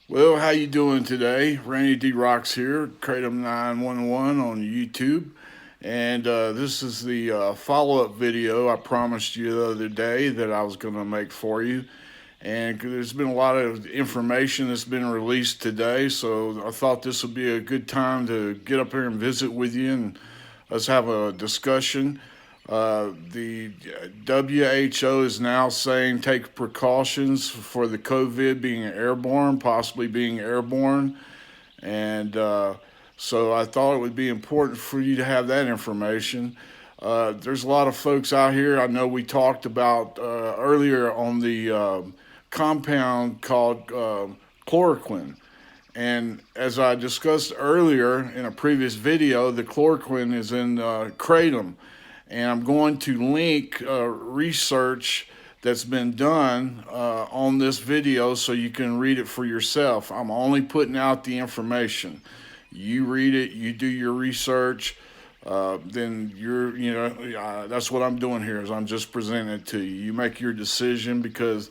Well, how you doing today? Randy D. Rocks here, Kratom 911 on YouTube. And this is the follow-up video I promised you the other day that I was going to make for you. And there's been a lot of information that's been released today, so I thought this would be a good time to get up here and visit with you and let's have a discussion. The WHO is now saying take precautions for the COVID being airborne, possibly being airborne. And so I thought it would be important for you to have that information. There's a lot of folks out here. I know we talked about earlier on the compound called chloroquine. And as I discussed earlier in a previous video, the chloroquine is in kratom. And I'm going to link research that's been done on this video so you can read it for yourself. I'm only putting out the information. You read it, you do your research, then that's what I'm doing here is I'm just presenting it to you. You make your decision because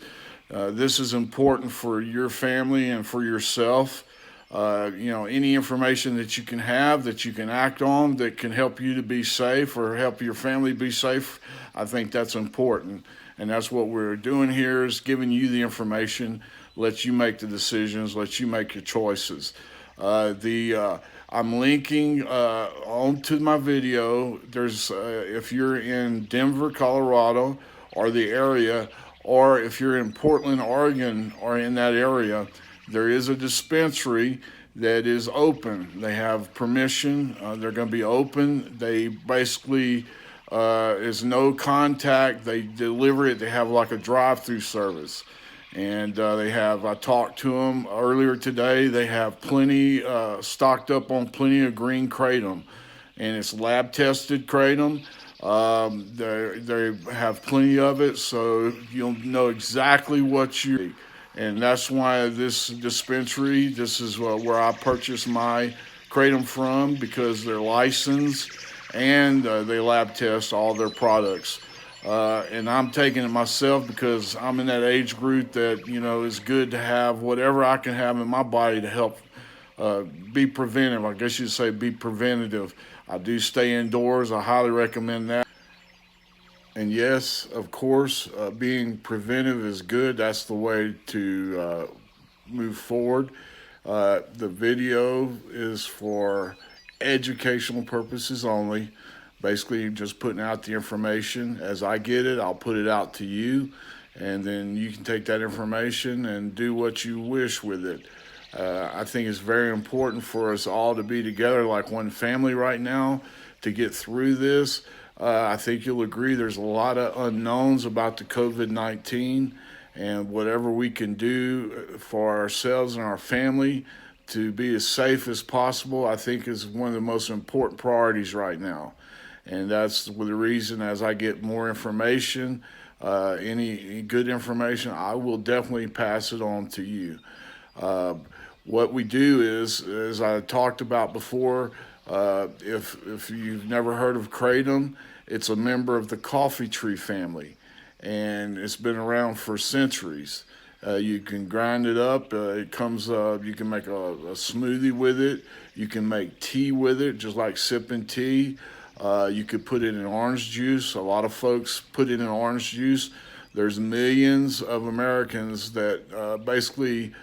this is important for your family and for yourself. Any information that you can have that you can act on that can help you to be safe or help your family be safe, I think that's important. And that's what we're doing here is giving you the information, let you make the decisions, let you make your choices. I'm linking onto my video. There's if you're in Denver, Colorado, or the area, or if you're in Portland, Oregon, or in that area, there is a dispensary that is open. They have permission. They're going to be open. They basically is no contact. They deliver it. They have like a drive-through service. And I talked to them earlier today. They have plenty, stocked up on plenty of green kratom. And it's lab tested kratom. They have plenty of it, so you'll know exactly what you. And that's why this dispensary, this is where I purchase my kratom from because they're licensed and they lab test all their products. And I'm taking it myself because I'm in that age group that is good to have whatever I can have in my body to help be preventive. I guess you'd say be preventative. I do stay indoors. I highly recommend that. And yes, of course, being preventive is good. That's the way to move forward. The video is for educational purposes only. Basically, just putting out the information. As I get it, I'll put it out to you. And then you can take that information and do what you wish with it. I think it's very important for us all to be together like one family right now to get through this. I think you'll agree there's a lot of unknowns about the COVID-19 and whatever we can do for ourselves and our family to be as safe as possible, I think is one of the most important priorities right now. And that's the reason as I get more information, any good information, I will definitely pass it on to you. What we do is, as I talked about before, if you've never heard of kratom, it's a member of the coffee tree family, and it's been around for centuries. You can grind it up. It comes. You can make a smoothie with it. You can make tea with it, just like sipping tea. You could put it in orange juice. A lot of folks put it in orange juice. There's millions of Americans that basically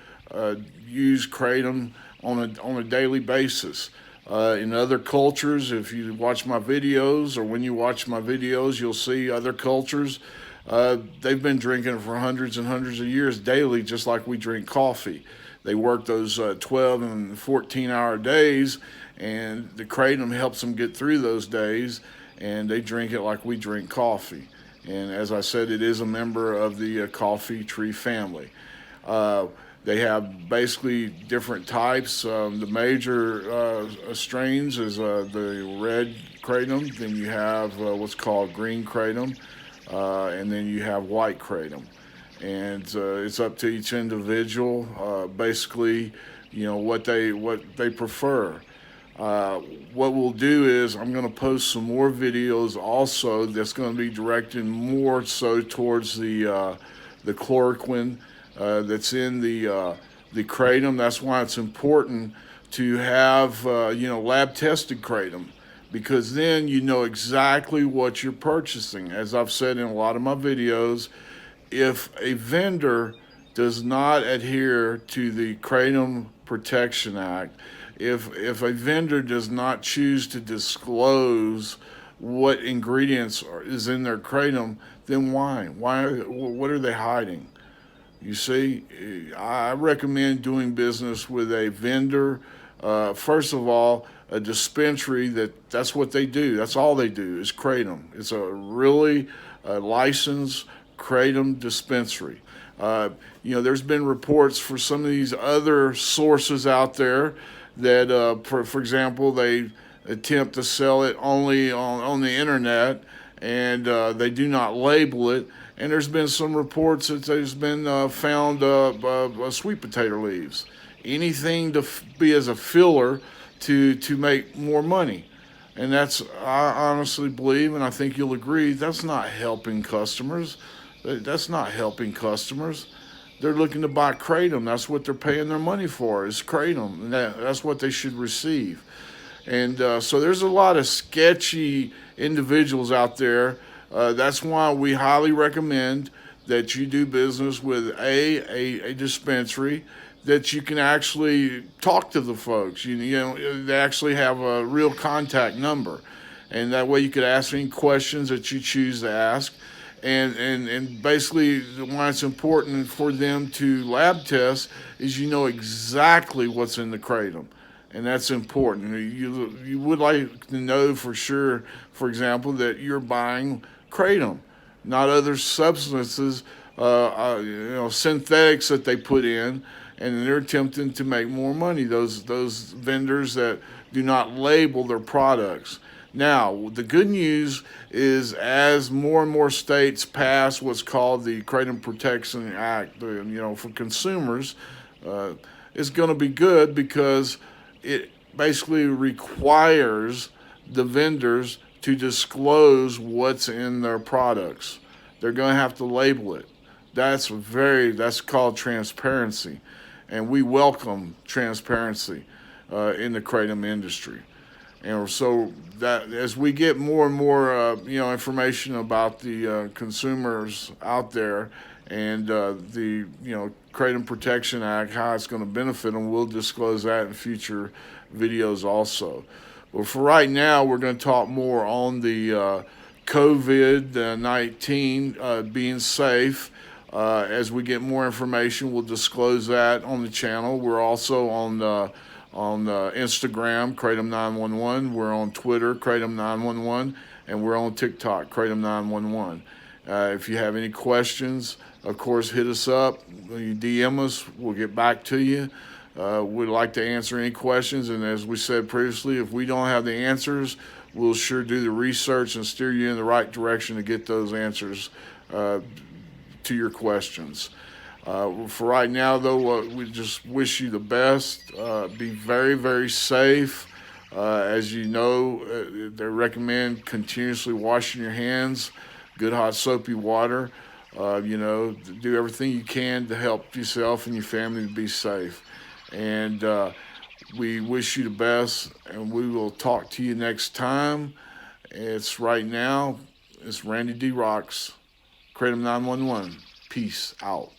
use kratom on a daily basis. In other cultures, if you watch my videos or when you watch my videos, you'll see other cultures. They've been drinking it for hundreds and hundreds of years daily, just like we drink coffee. They work those 12 and 14-hour days, and the kratom helps them get through those days, and they drink it like we drink coffee. And as I said, it is a member of the coffee tree family. They have basically different types. The major strains is the red kratom. Then you have what's called green kratom, and then you have white kratom. And it's up to each individual, basically, what they prefer. What we'll do is I'm going to post some more videos also that's going to be directed more so towards the chloroquine that's in the the Kratom. That's why it's important to have lab tested Kratom, because then you know exactly what you're purchasing. As I've said in a lot of my videos, if a vendor does not adhere to the Kratom Protection Act, if a vendor does not choose to disclose what ingredients is in their kratom, then why? Why? What are they hiding? You see, I recommend doing business with a vendor. First of all, a dispensary that's what they do. That's all they do is kratom. It's a really licensed kratom dispensary. There's been reports for some of these other sources out there that, for example, they attempt to sell it only on the internet, and they do not label it. And there's been some reports that there's been found sweet potato leaves, anything to be as a filler to make more money. And I honestly believe, and I think you'll agree, that's not helping customers. That's not helping customers. They're looking to buy kratom. That's what they're paying their money for, is kratom. And that's what they should receive. And so there's a lot of sketchy individuals out there. That's why we highly recommend that you do business with a dispensary that you can actually talk to the folks. They actually have a real contact number. And that way you could ask any questions that you choose to ask. And basically why it's important for them to lab test is exactly what's in the kratom. And that's important. You would like to know for sure, for example, that you're buying kratom, not other substances, synthetics that they put in, and they're attempting to make more money. Those vendors that do not label their products. Now, the good news is as more and more states pass what's called the Kratom Protection Act, for consumers, it's going to be good because it basically requires the vendors to disclose what's in their products. They're going to have to label it. That's called transparency, and we welcome transparency in the kratom industry. And so that as we get more and more, information about the consumers out there and the Kratom Protection Act, how it's going to benefit them, we'll disclose that in future videos also. But for right now, we're going to talk more on the COVID-19 being safe. As we get more information, we'll disclose that on the channel. We're also on Instagram, Kratom911. We're on Twitter, Kratom911, and we're on TikTok, Kratom911. If you have any questions, of course, hit us up. You DM us, we'll get back to you. We'd like to answer any questions, and as we said previously, if we don't have the answers, we'll sure do the research and steer you in the right direction to get those answers to your questions. For right now, though, we just wish you the best. Be very, very safe. As you know, they recommend continuously washing your hands, good hot soapy water. Do everything you can to help yourself and your family to be safe. And we wish you the best, and we will talk to you next time. It's Randy D. Rocks, Kratom 911. Peace out.